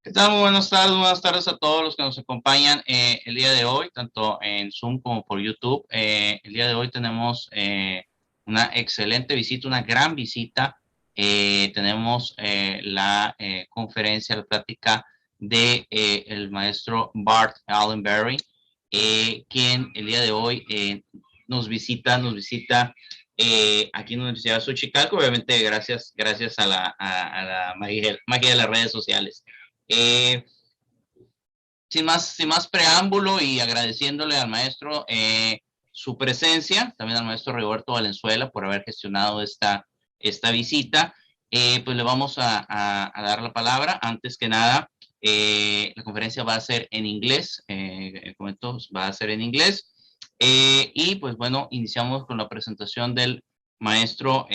¿Qué tal? Muy buenas tardes a todos los que nos acompañan el día de hoy, tanto en Zoom como por YouTube. El día de hoy tenemos una excelente visita, una gran visita. Tenemos la conferencia, la plática de el maestro Bart Allenberry, quien el día de hoy nos visita aquí en la Universidad de Xochicalco, obviamente gracias a la magia de las redes sociales. Sin más preámbulo y agradeciéndole al maestro su presencia, también al maestro Roberto Valenzuela por haber gestionado esta visita, pues le vamos a dar la palabra. Antes que nada, la conferencia va a ser en inglés, comento, va a ser en inglés, y pues bueno, iniciamos con la presentación del maestro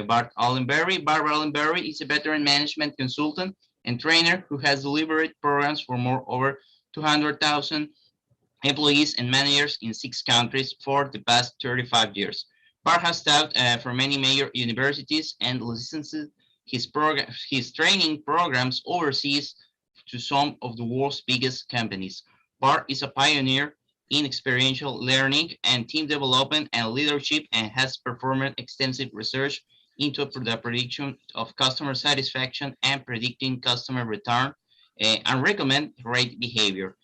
Bart Allenberry. Bart Allenberry is a veteran management consultant and trainer who has delivered programs for over 200,000 employees and managers in 6 countries for the past 35 years. Bart has taught for many major universities and licensed his training programs overseas to some of the world's biggest companies. Bart is a pioneer in experiential learning and team development and leadership, and has performed extensive research into the prediction of customer satisfaction and predicting customer return and recommend great behavior.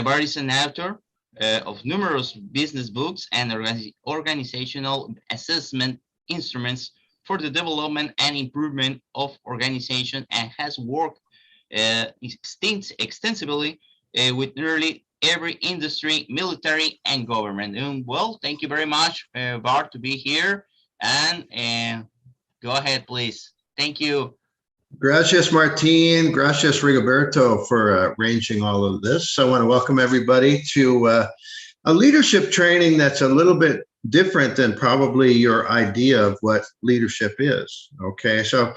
Bart is an author of numerous business books and organizational assessment instruments for the development and improvement of organization, and has worked extensively with nearly every industry, military, and government. And well, thank you very much, Bart, to be here. And go ahead, please. Thank you. Gracias, Martin. Gracias, Rigoberto, for arranging all of this. I want to welcome everybody to a leadership training that's a little bit different than probably your idea of what leadership is. Okay, so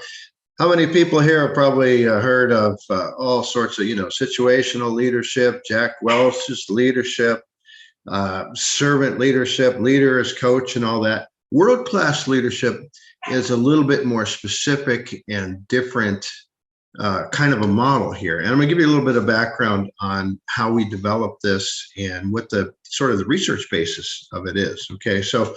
how many people here have probably heard of all sorts of, situational leadership, Jack Welch's leadership, servant leadership, leader as coach, and all that? World-class leadership is a little bit more specific and different kind of a model here. And I'm going to give you a little bit of background on how we developed this and what the sort of the research basis of it is. Okay, so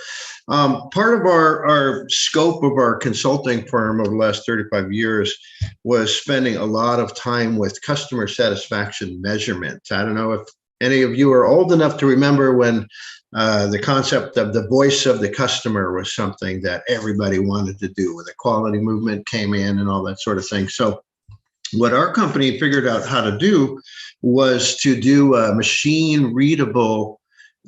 part of our scope of our consulting firm over the last 35 years was spending a lot of time with customer satisfaction measurement. I don't know if any of you are old enough to remember when the concept of the voice of the customer was something that everybody wanted to do, when the quality movement came in and all that sort of thing. So what our company figured out how to do was to do a machine readable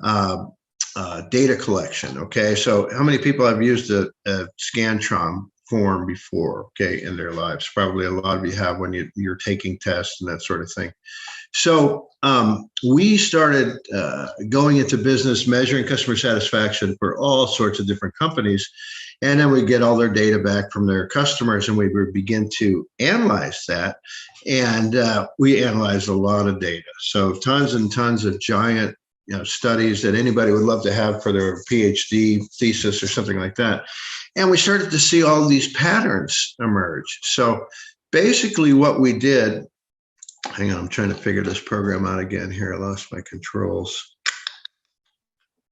data collection. Okay, so how many people have used a Scantron form before, okay, in their lives? Probably a lot of you have when you're taking tests and that sort of thing. So we started going into business measuring customer satisfaction for all sorts of different companies. And then we get all their data back from their customers, and we would begin to analyze that. And we analyzed a lot of data. So tons and tons of giant studies that anybody would love to have for their PhD thesis or something like that. And we started to see all these patterns emerge. So basically what we did, hang on, I'm trying to figure this program out again here. I lost my controls.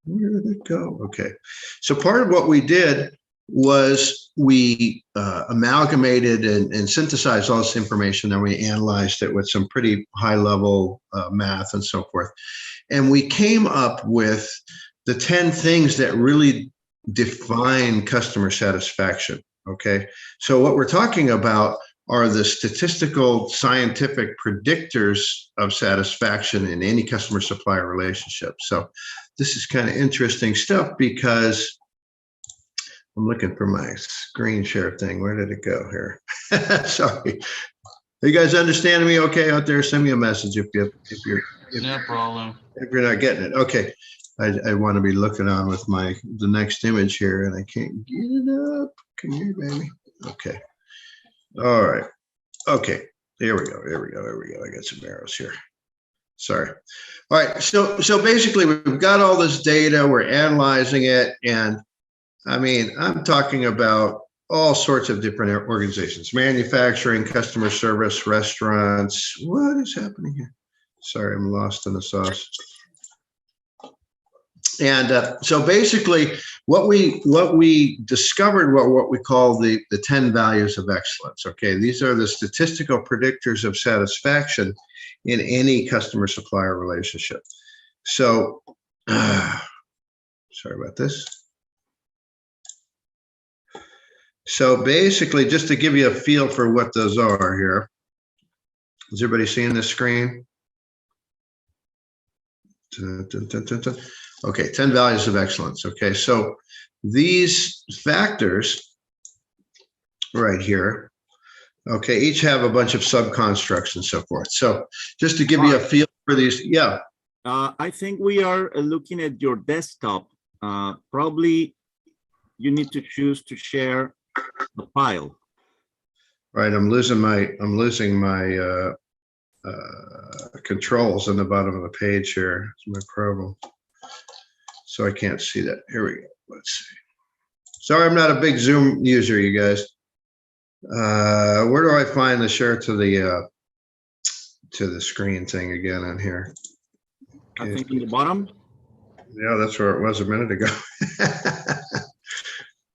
Where did it go? Okay. So part of what we did was we amalgamated and synthesized all this information. Then we analyzed it with some pretty high level math and so forth. And we came up with the 10 things that really define customer satisfaction. Okay. So what we're talking about are the statistical scientific predictors of satisfaction in any customer supplier relationship. So this is kind of interesting stuff because I'm looking for my screen share thing. Where did it go here? Sorry. Are you guys understanding me okay out there? Send me a message if no problem. If you're not getting it. Okay. I want to be looking on with the next image here, and I can't get it up. Come here, baby. Okay. All right. Okay. Here we go. I got some arrows here. Sorry. All right. So basically, we've got all this data. We're analyzing it, and I mean, I'm talking about all sorts of different organizations, manufacturing, customer service, restaurants. What is happening here? Sorry, I'm lost in the sauce. And so basically what we discovered were what we call the 10 values of excellence. Okay, these are the statistical predictors of satisfaction in any customer supplier relationship. So sorry about this. So basically, just to give you a feel for what those are here, is everybody seeing this screen? Dun, dun, dun, dun, dun. Okay, 10 values of excellence. Okay, so these factors right here, okay, each have a bunch of subconstructs and so forth. So just to give you a feel for these, yeah. I think we are looking at your desktop. Probably you need to choose to share the file. Right, I'm losing my controls on the bottom of the page here. It's my problem. So I can't see that. Here we go. Let's see. Sorry, I'm not a big Zoom user, you guys. Where do I find the share to the screen thing again on here? Okay. I think in the bottom. Yeah, that's where it was a minute ago.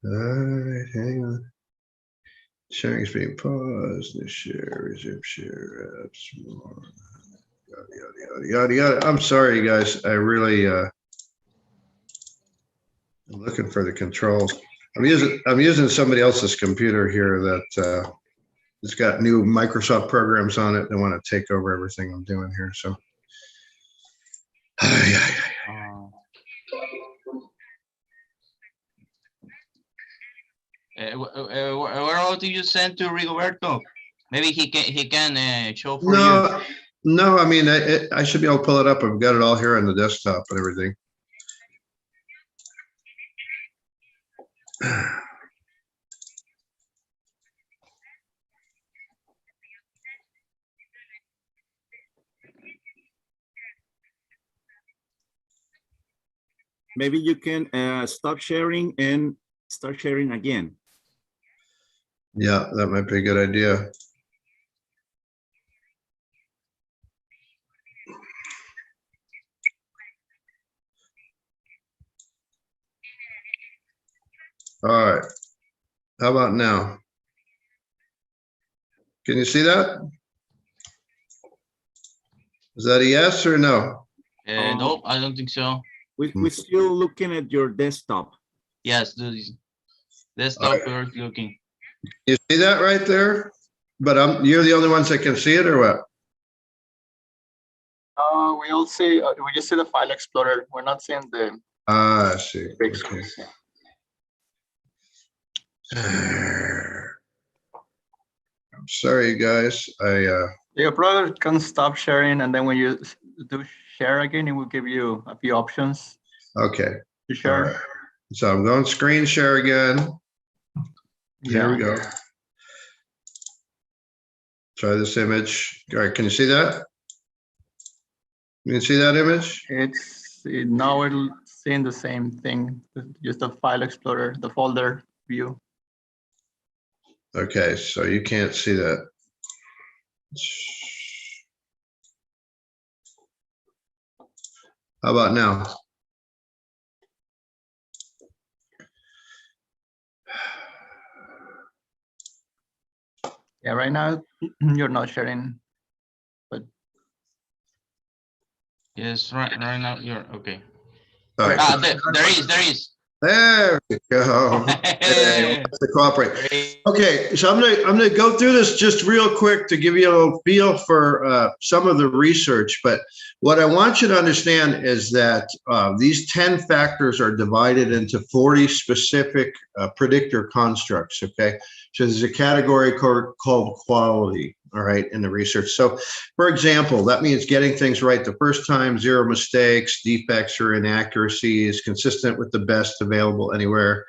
All right, hang on. Sharing is being paused. The share, resume share, apps, more. Yada, yada, yada. I'm sorry, you guys. I really, I'm looking for the controls. I'm using somebody else's computer here that it's got new Microsoft programs on it. They want to take over everything I'm doing here. So, where all do you send to Rigoberto? Maybe he can show for you. No, I mean I should be able to pull it up. I've got it all here on the desktop and everything. Maybe you can stop sharing and start sharing again. Yeah, that might be a good idea. All right. How about now? Can you see that? Is that a yes or no? Nope, I don't think so. We're still looking at your desktop. Yes, the desktop we're looking. You see that right there? But you're the only ones that can see it, or what? We all see. We just see the file explorer. We're not seeing the. I see. Big Okay. screen. I'm sorry, guys. Your brother can stop sharing, and then when you do share again, it will give you a few options. Okay. To share. Right. So I'm going screen share again. There we go. Try this image. All right, can you see that? You can see that image? Now we're seeing the same thing, just the file explorer, the folder view. Okay, so you can't see that. How about now? Yeah, right now you're not sharing, but yes, right now you're okay. All right. There is. There we go. Hey, to cooperate. Okay, so I'm gonna go through this just real quick to give you a little feel for some of the research. But what I want you to understand is that these 10 factors are divided into 40 specific predictor constructs. Okay, so there's a category called quality. All right, in the research. So, for example, that means getting things right the first time, 0 mistakes, defects or inaccuracies, consistent with the best available anywhere,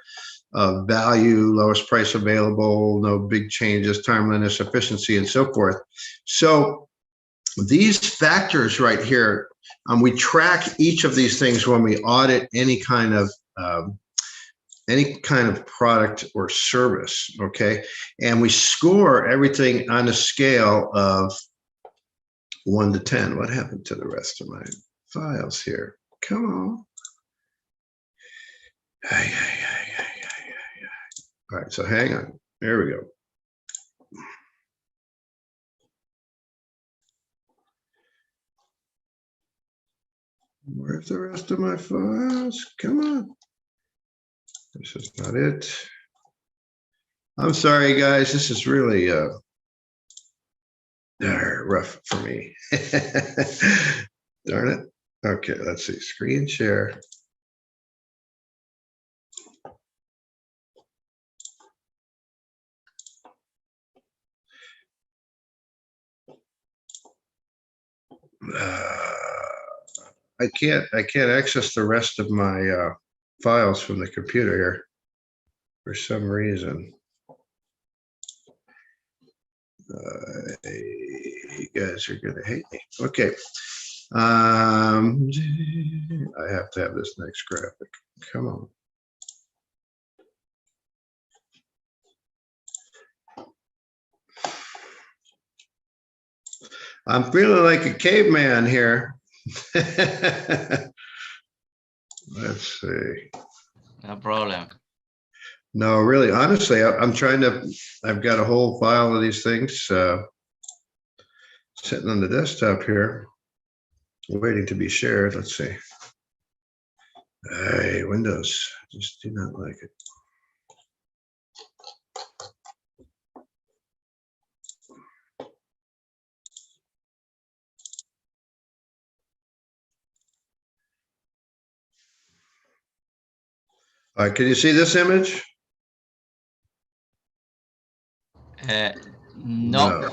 value, lowest price available, no big changes, timeliness, efficiency, and so forth. So these factors right here, we track each of these things when we audit any kind of any kind of product or service, okay? And we score everything on a scale of 1 to 10. What happened to the rest of my files here? Come on. All right, so hang on. There we go. Where's the rest of my files? Come on. This is not it. I'm sorry, guys. This is really rough for me. Darn it. Okay, let's see. Screen share. I can't access the rest of my files from the computer here for some reason. You guys are gonna hate me. Okay. I have to have this next graphic. Come on. I'm feeling like a caveman here. Let's see. No problem. No, really, honestly, I'm trying to, I've got a whole file of these things sitting on the desktop here, waiting to be shared. Let's see. Hey, Windows, just do not like it. All right, can you see this image? No.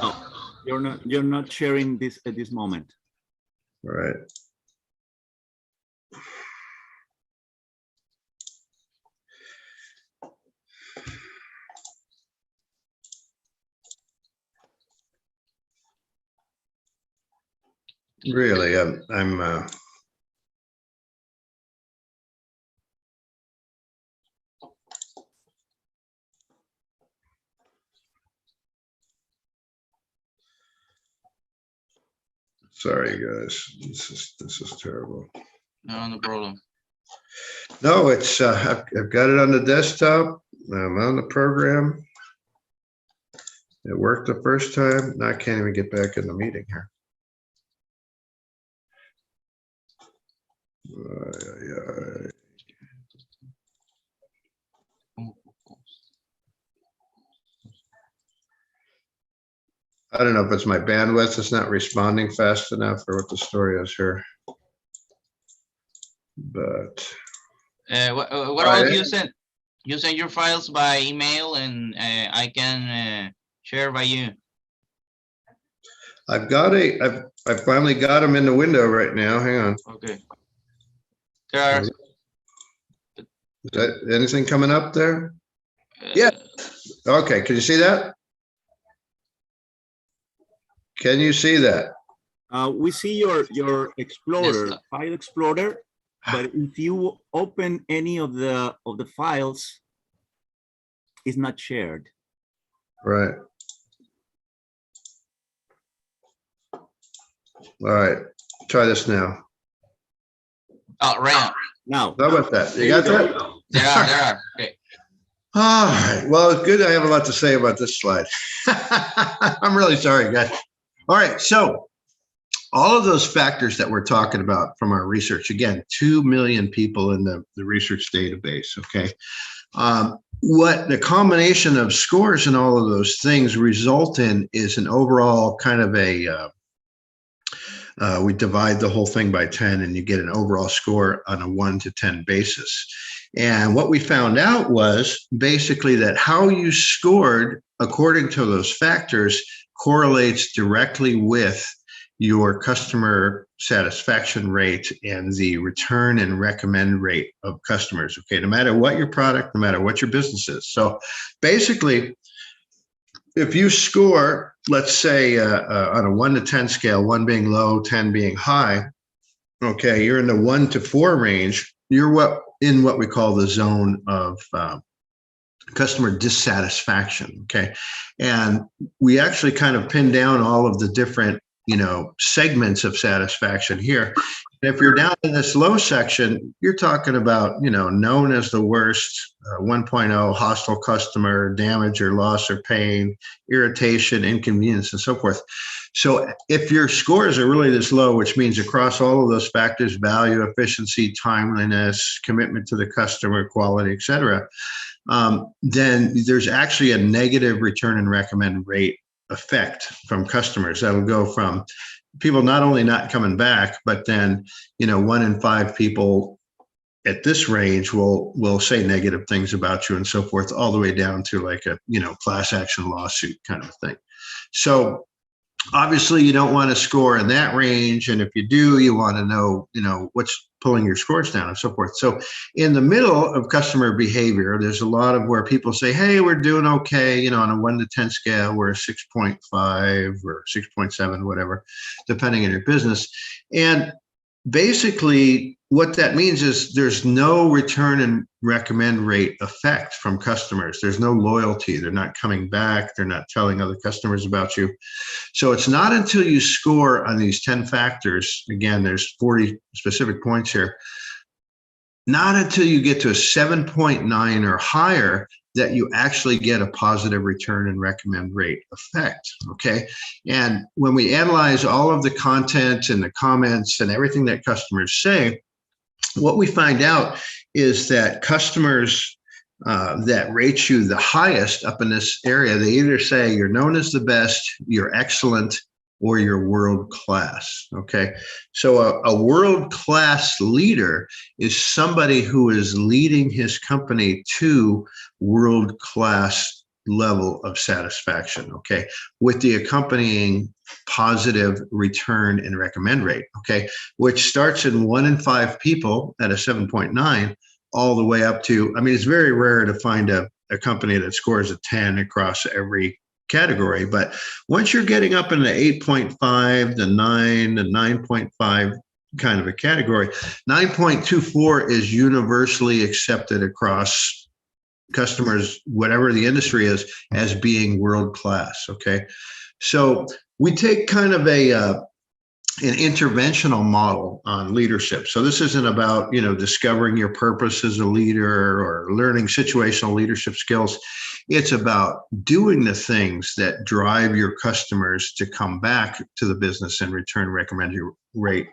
No, you're not sharing this at this moment. All right. Really, I'm sorry, guys. This is terrible. No problem. No, it's I've got it on the desktop. I'm on the program. It worked the first time. Now I can't even get back in the meeting here. I don't know if it's my bandwidth. It's not responding fast enough or what the story is here. But What about you send your files by email and I can share by you? I've finally got them in the window right now. Hang on. Okay. There are. Is that anything coming up there? Yeah. Okay. Can you see that? Can you see that? We see your Explorer, Yes, File Explorer, but if you open any of the files, it's not shared. Right. All right. Try this now. Oh, right. Now, How about that? You got that? There are. Okay. All right. Well, it's good. I have a lot to say about this slide. I'm really sorry, guys. All right. So all of those factors that we're talking about from our research, again, 2 million people in the research database. Okay. What the combination of scores and all of those things result in is an overall kind of a, we divide the whole thing by 10 and you get an overall score on a 1 to 10 basis. And what we found out was basically that how you scored according to those factors correlates directly with your customer satisfaction rate and the return and recommend rate of customers. Okay, no matter what your product, no matter what your business is. So basically, if you score, let's say on a 1 to 10 scale, 1 being low, 10 being high, okay, you're in the 1 to 4 range. You're what in what we call the zone of customer dissatisfaction, okay? And we actually kind of pin down all of the different, segments of satisfaction here. And if you're down in this low section, you're talking about, known as the worst, 1.0, hostile customer, damage or loss or pain, irritation, inconvenience, and so forth. So if your scores are really this low, which means across all of those factors, value, efficiency, timeliness, commitment to the customer, quality, et cetera, then there's actually a negative return and recommend rate effect from customers. That'll go from people not only not coming back, but then, 1 in 5 people at this range will say negative things about you and so forth, all the way down to like a, class action lawsuit kind of thing. So obviously you don't want to score in that range. And if you do, you want to know, what's pulling your scores down and so forth. So in the middle of customer behavior, there's a lot of where people say, hey, we're doing okay. On a 1 to 10 scale, we're a 6.5 or 6.7, whatever, depending on your business. And basically what that means is there's no return and recommend rate effect from customers. There's no loyalty. They're not coming back. They're not telling other customers about you. So it's not until you score on these 10 factors, again, there's 40 specific points here, not until you get to a 7.9 or higher that you actually get a positive return and recommend rate effect, okay? And when we analyze all of the content and the comments and everything that customers say, what we find out is that customers that rate you the highest up in this area, they either say you're known as the best, you're excellent, or you're world-class, okay? So a world-class leader is somebody who is leading his company to world-class level of satisfaction, okay? With the accompanying positive return and recommend rate, okay? Which starts in 1 in 5 people at a 7.9 all the way up to, it's very rare to find a company that scores a 10 across every category. But once you're getting up in the 8.5, the 9, the 9.5 kind of a category, 9.24 is universally accepted across customers, whatever the industry is, as being world-class, okay? So we take kind of an interventional model on leadership. So this isn't about, discovering your purpose as a leader or learning situational leadership skills. It's about doing the things that drive your customers to come back to the business and return recommend you rate,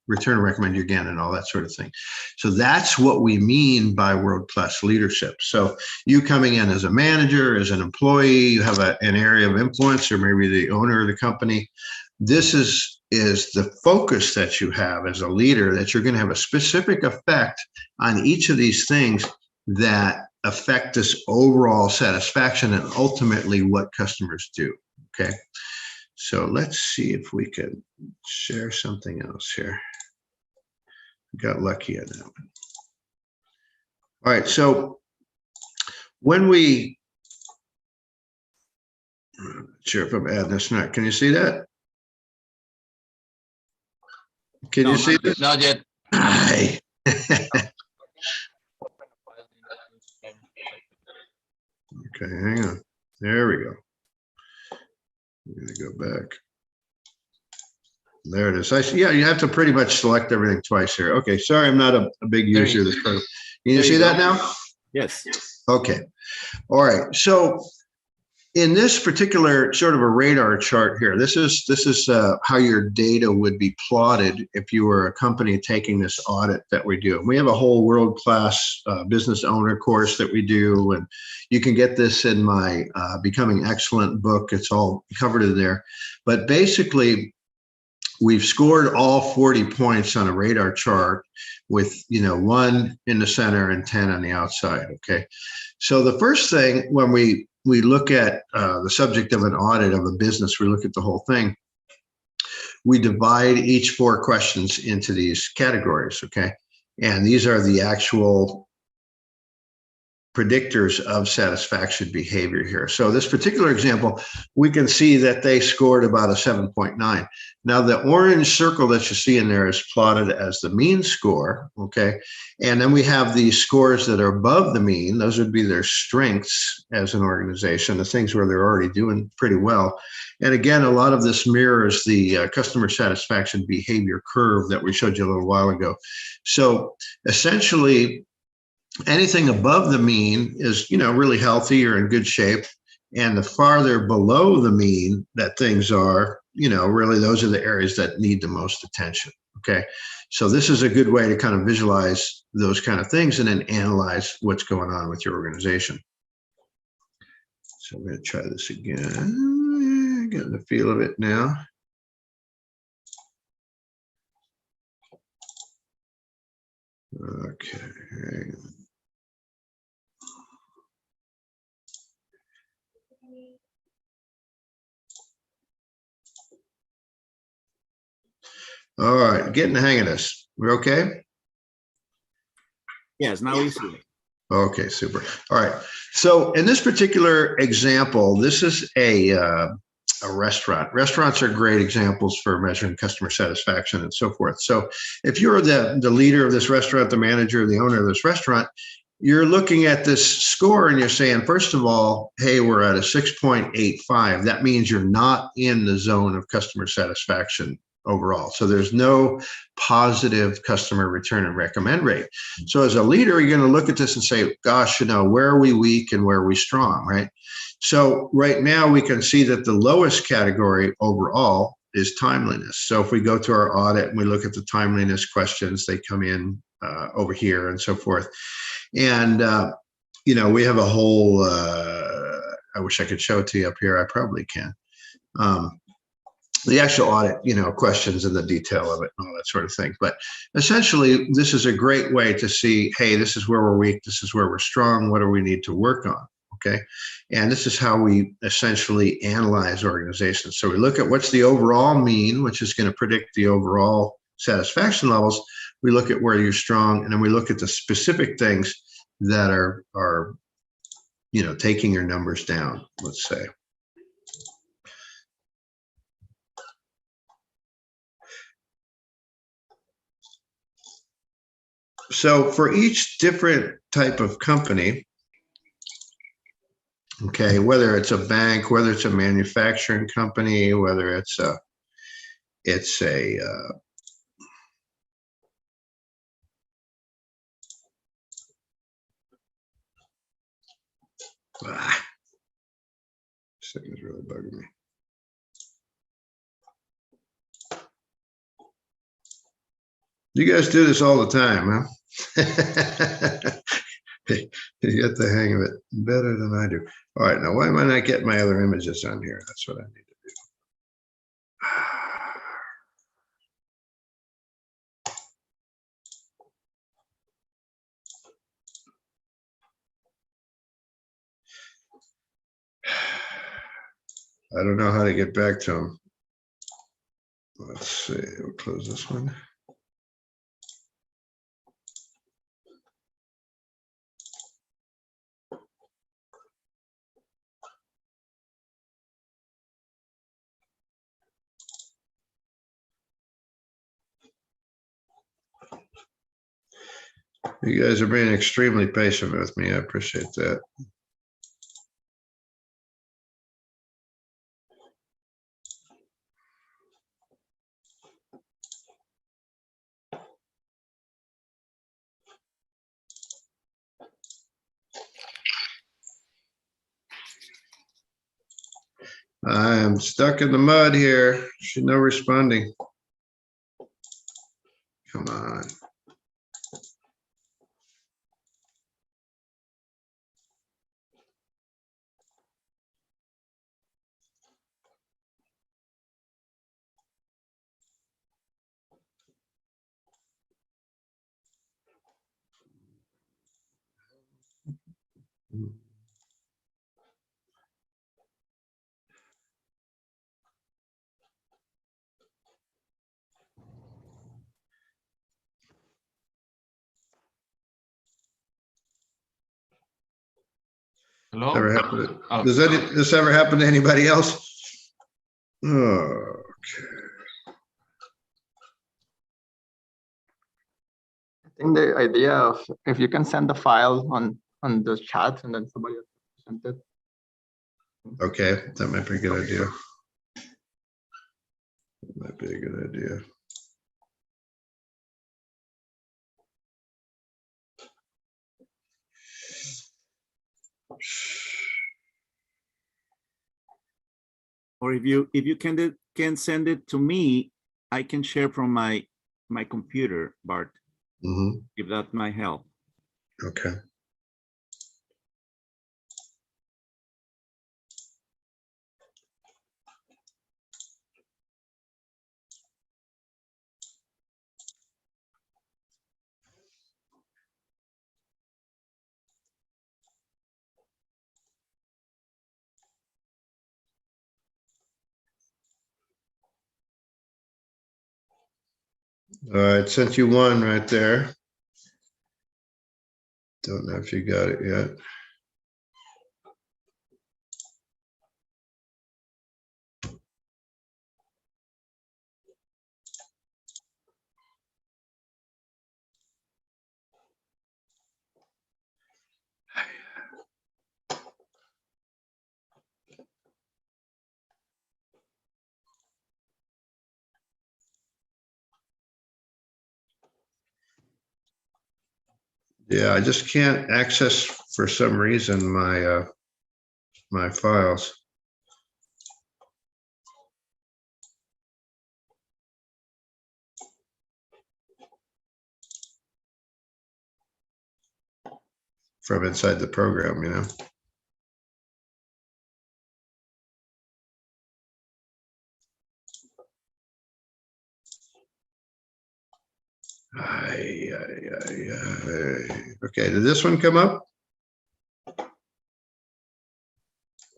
return recommend you again and all that sort of thing. So that's what we mean by world-class leadership. So you coming in as a manager, as an employee, you have an area of influence, or maybe the owner of the company. This is the focus that you have as a leader, that you're going to have a specific effect on each of these things that affect this overall satisfaction and ultimately what customers do, okay? So let's see if we can share something else here. Got lucky on that one. All right, so when we, I'm not sure if I'm adding this or not. Can you see that? Can you see this? Not yet. Hi. Okay, hang on. There we go. I'm going to go back. There it is. I see. Yeah, you have to pretty much select everything twice here. Okay, sorry, I'm not a big user of this program. Can you see that now? Yes. Okay. All right. So in this particular sort of a radar chart here, this is how your data would be plotted if you were a company taking this audit that we do. And we have a whole world-class business owner course that we do, and you can get this in my Becoming Excellent book. It's all covered in there. But basically, we've scored all 40 points on a radar chart with 1 in the center and 10 on the outside. Okay, so the first thing when we look at the subject of an audit of a business, we look at the whole thing. We divide each 4 questions into these categories, okay? And these are the actual predictors of satisfaction behavior here. So this particular example, we can see that they scored about a 7.9. Now the orange circle that you see in there is plotted as the mean score, okay? And then we have the scores that are above the mean. Those would be their strengths as an organization, the things where they're already doing pretty well. And again, a lot of this mirrors the customer satisfaction behavior curve that we showed you a little while ago. So essentially, anything above the mean is, really healthy or in good shape. And the farther below the mean that things are, really those are the areas that need the most attention. Okay. So this is a good way to kind of visualize those kind of things and then analyze what's going on with your organization. So I'm going to try this again, getting the feel of it now. Okay. All right, getting the hang of this. We're okay? Yes, now we see it. Okay, super. All right. So in this particular example, this is a restaurant. Restaurants are great examples for measuring customer satisfaction and so forth. So if you're the leader of this restaurant, the manager, the owner of this restaurant, you're looking at this score and you're saying, first of all, hey, we're at a 6.85. That means you're not in the zone of customer satisfaction overall. So there's no positive customer return and recommend rate. So as a leader, you're going to look at this and say, gosh, where are we weak and where are we strong, right? So right now we can see that the lowest category overall is timeliness. So if we go to our audit and we look at the timeliness questions, they come in over here and so forth. And, we have a whole, I wish I could show it to you up here. I probably can. The actual audit, questions and the detail of it and all that sort of thing. But essentially, this is a great way to see, hey, this is where we're weak. This is where we're strong. What do we need to work on? Okay. And this is how we essentially analyze organizations. So we look at what's the overall mean, which is going to predict the overall satisfaction levels. We look at where you're strong, and then we look at the specific things that are taking your numbers down, let's say. So for each different type of company, okay, whether it's a bank, whether it's a manufacturing company, whether it's a this thing is really bugging me. You guys do this all the time, huh? You get the hang of it better than I do. All right, now why am I not getting my other images on here? That's what I need to do. I don't know how to get back to them. Let's see, we'll close this one. You guys are being extremely patient with me. I appreciate that. I am stuck in the mud here. She's no responding. Come on. Hello? Ever happen Oh, does this ever happen to anybody else? Okay. I think the idea of if you can send the file on the chat and then somebody else sent it. Okay, that might be a good idea. That might be a good idea. Or if you can send it to me, I can share from my computer, Bart, if that might help. Okay. All right, sent you one right there. Don't know if you got it yet. Yeah, I just can't access for some reason my my files. From inside the program, you know. Okay, did this one come up?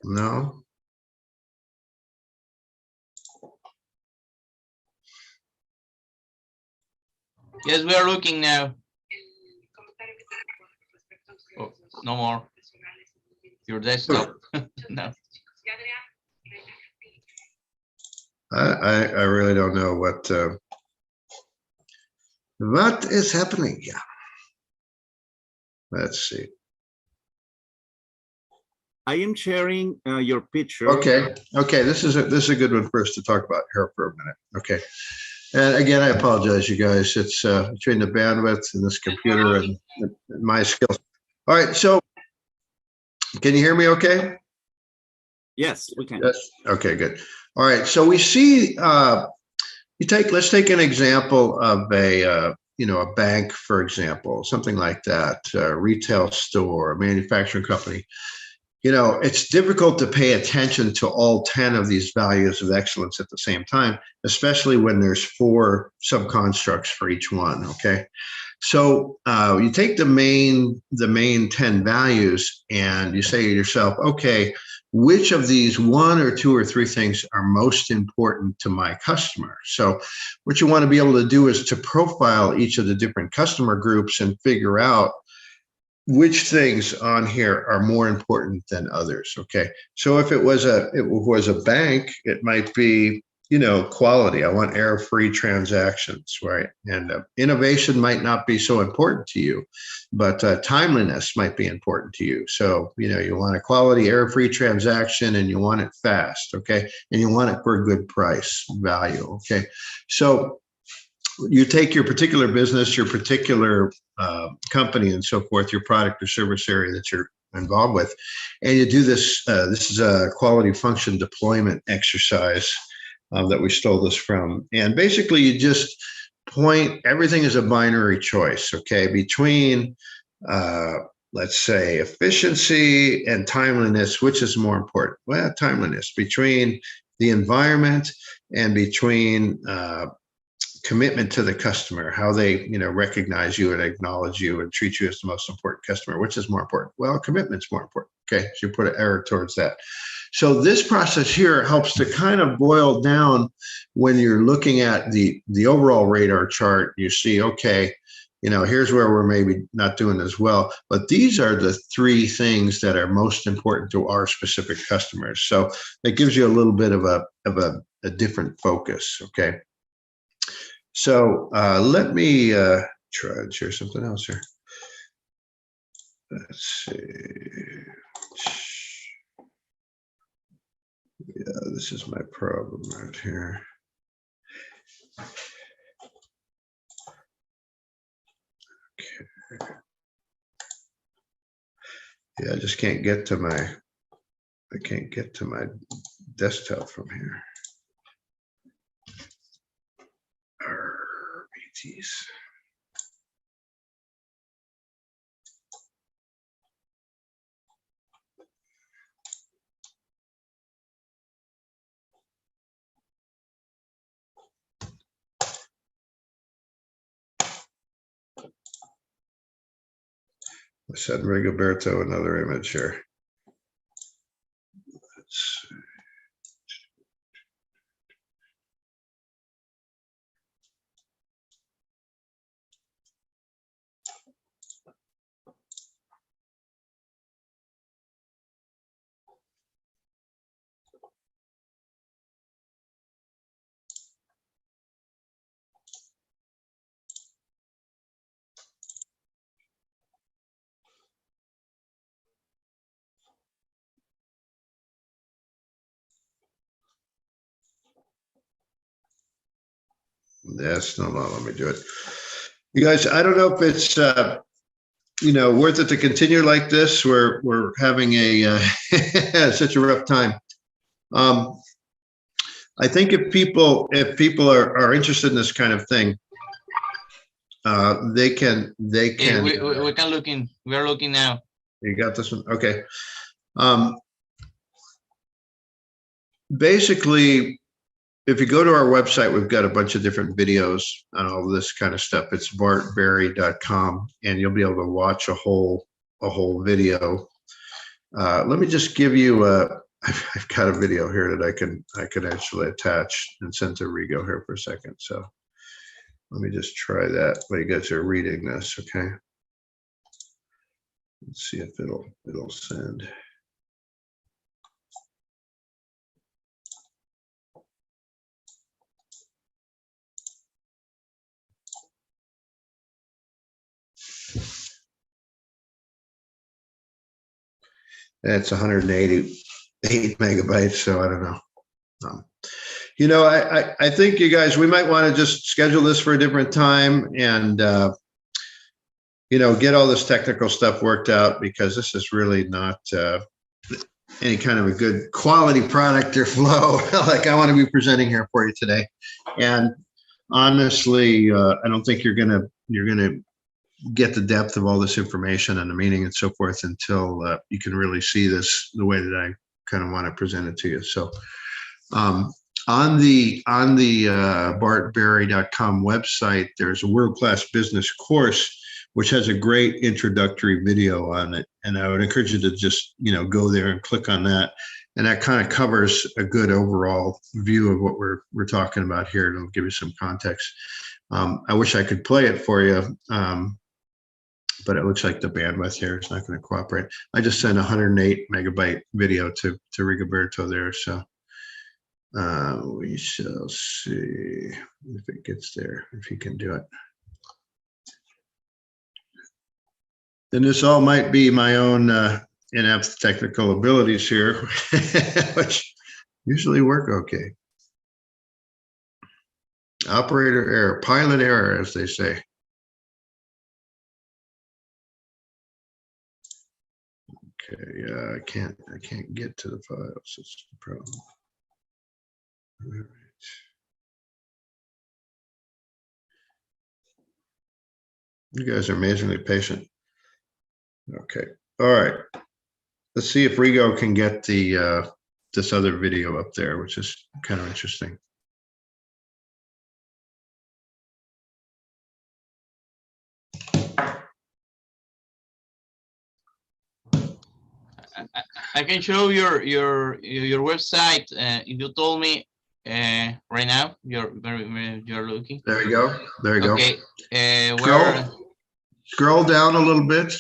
No. yes, we are looking now. Oh, no more. Your desktop. No. I really don't know what is happening. Yeah. Let's see. I am sharing your picture. Okay. Okay. This is a good one for us to talk about here for a minute. Okay. And again, I apologize, you guys. It's between the bandwidth and this computer and my skills. All right. So, can you hear me? Okay. Yes, we can. Yes. Okay. Good. All right. So we see. Let's take an example of a bank, for example, something like that, a retail store, a manufacturing company. It's difficult to pay attention to all 10 of these values of excellence at the same time, especially when there's 4 subconstructs for each one. Okay. So you take the main 10 values and you say to yourself, okay, which of these 1 or 2 or 3 things are most important to my customer? So what you want to be able to do is to profile each of the different customer groups and figure out which things on here are more important than others. Okay. So if it was a bank, it might be, quality. I want error-free transactions, right? And innovation might not be so important to you, but timeliness might be important to you. So, you want a quality error-free transaction and you want it fast. Okay. And you want it for a good price value. Okay. So you take your particular business, your particular company and so forth, your product or service area that you're involved with, and you do this. This is a quality function deployment exercise that we stole this from. And basically you just point, everything is a binary choice, okay, between, let's say, efficiency and timeliness, which is more important? Well, timeliness. Between the environment and between commitment to the customer, how they recognize you and acknowledge you and treat you as the most important customer, which is more important? Well, commitment's more important. Okay, so you put an error towards that. So this process here helps to kind of boil down when you're looking at the overall radar chart. You see, okay, here's where we're maybe not doing as well. But these are the 3 things that are most important to our specific customers. So it gives you a little bit of a different focus. Okay. So let me try and share something else here. Let's see. Yeah, this is my problem right here. Okay. Yeah, I just can't get to my, desktop from here. BTs. I sent Rigoberto another image here. Let's see. That's not long. Let me do it. You guys, I don't know if it's worth it to continue like this. We're having a such a rough time. I think if people are interested in this kind of thing, they can. Yeah, we can look in. We are looking now. You got this one, okay. Basically, if you go to our website, we've got a bunch of different videos on all this kind of stuff. It's bartberry.com, and you'll be able to watch a whole video. Let me just give you I've got a video here that I can actually attach and send to Rigo here for a second. So let me just try that while you guys are reading this, okay? Let's see if it'll send. It's 188 megabytes, so I don't know. I think you guys, we might want to just schedule this for a different time and, get all this technical stuff worked out, because this is really not any kind of a good quality product or flow like I want to be presenting here for you today. And honestly, I don't think you're gonna get the depth of all this information and the meaning and so forth until you can really see this the way that I kind of want to present it to you. So on the bartberry.com website, there's a world-class business course which has a great introductory video on it, and I would encourage you to just go there and click on that, and that kind of covers a good overall view of what we're talking about here. It'll give you some context. I wish I could play it for you, but it looks like the bandwidth here is not going to cooperate. I just sent a 108 megabyte video to Rigoberto there, so we shall see if it gets there, if he can do it. And this all might be my own inept technical abilities here, which usually work okay. Operator error, pilot error, as they say. Okay, yeah, I can't get to the files. That's the problem. All right. You guys are amazingly patient. Okay, all right. Let's see if Rigo can get the this other video up there, which is kind of interesting. I can show your website. If you told me right now, you're looking. There you go. There you go. Okay. Where? Scroll down a little bit.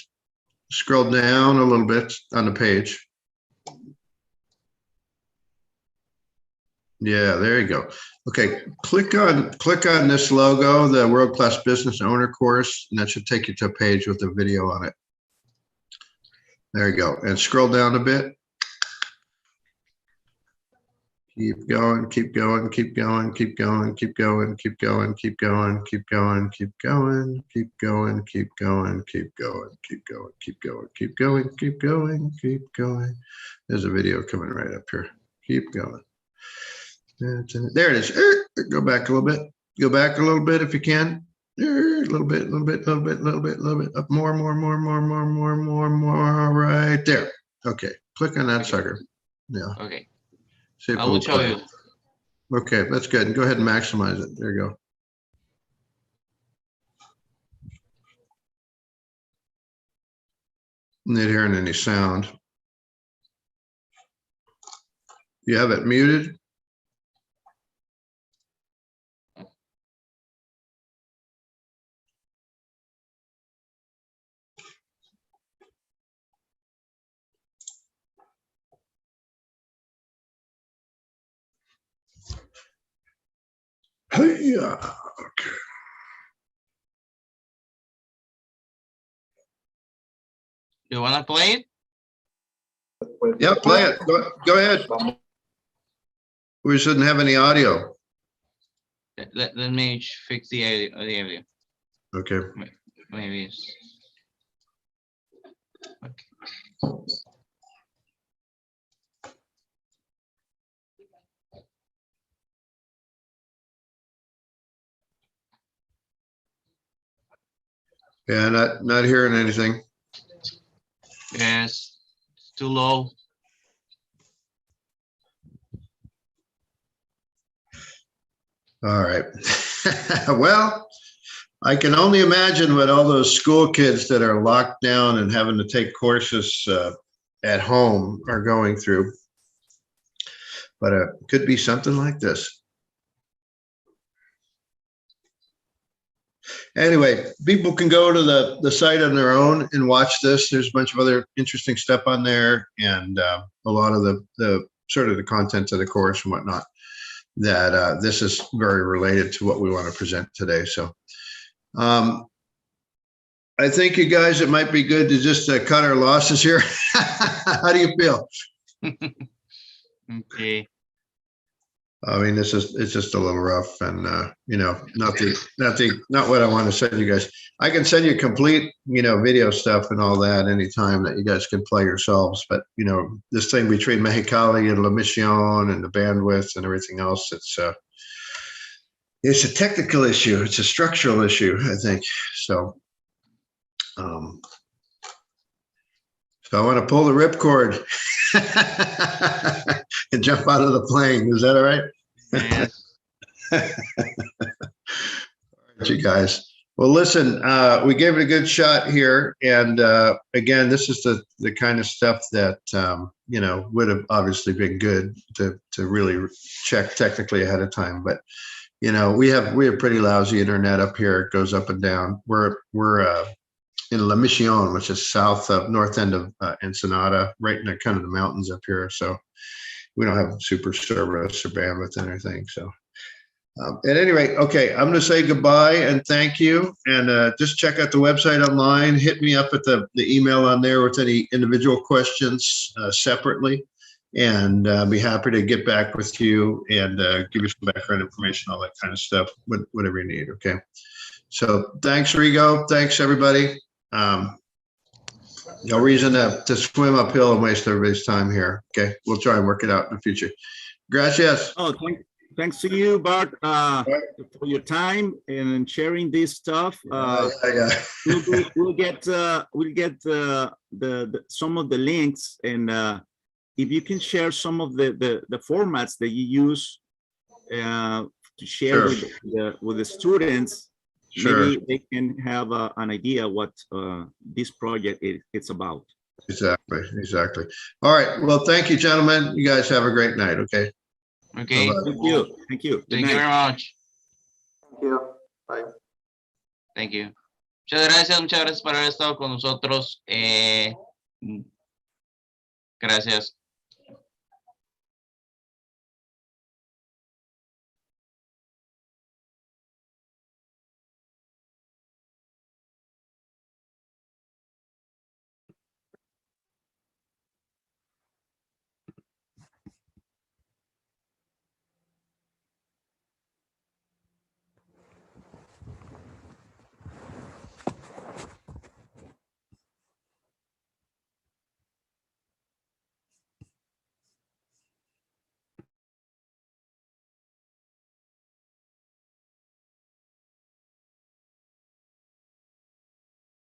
Scroll down a little bit on the page. Yeah, there you go. Okay, click on this logo, the World Class Business Owner course, and that should take you to a page with a video on it. There you go. And scroll down a bit. Keep going, keep going, keep going, keep going, keep going, keep going, keep going, keep going, keep going, keep going, keep going, keep going, keep going, keep going, keep going, keep going, keep going. There's a video coming right up here. Keep going. There it is. Go back a little bit. Go back a little bit if you can. A little bit, little bit, little bit, little bit, little bit. Up more. Right there. Okay. Click on that sucker. Yeah. Okay. See if I will show you. Okay, that's good. Go ahead and maximize it. There you go. Not hearing any sound. You have it muted? Yeah. Okay. You want to play it? Yeah, play it. Go ahead. We shouldn't have any audio. Let me fix the audio. Okay. Maybe it's okay. Yeah, not hearing anything. Yes, it's too low. All right. Well, I can only imagine what all those school kids that are locked down and having to take courses at home are going through. But it could be something like this. Anyway, people can go to the site on their own and watch this. There's a bunch of other interesting stuff on there, and a lot of the sort of the content of the course and whatnot. That this is very related to what we want to present today. So I think you guys, it might be good to just cut our losses here. How do you feel? Okay. I mean, it's just a little rough, and you know, not what I want to send you guys. I can send you complete, you know, video stuff and all that anytime that you guys can play yourselves. But you know, this thing between Mexicali and La Mission and the bandwidth and everything else, it's a technical issue. It's a structural issue, I think. So, so I want to pull the ripcord and jump out of the plane. Is that all right? Yes. All right, you guys. Well, listen, we gave it a good shot here. And again, this is the kind of stuff that, you know, would have obviously been good to really check technically ahead of time. But, you know, we have pretty lousy internet up here. It goes up and down. We're in La Mission, which is north end of Ensenada, right in the kind of the mountains up here. So we don't have super service or bandwidth and everything. So at any rate, okay, I'm going to say goodbye and thank you. And just check out the website online. Hit me up at the email on there with any individual questions separately. And I'll be happy to get back with you and give you some background information, all that kind of stuff, whatever you need, okay? So thanks, Rigo. Thanks, everybody. No reason to swim uphill and waste everybody's time here. Okay, we'll try and work it out in the future. Gracias. Oh, thanks to you, Bart, for your time and sharing this stuff. Yeah. We'll get some of the links, and if you can share some of the formats that you use to share with the students. Sure. Maybe they can have an idea what this project is about. Exactly. All right. Well, thank you, gentlemen. You guys have a great night. Okay. Okay. Bye-bye. Thank you. Thank you very much. Thank you. Bye. Thank you. Muchas gracias por haber estado con nosotros. Gracias.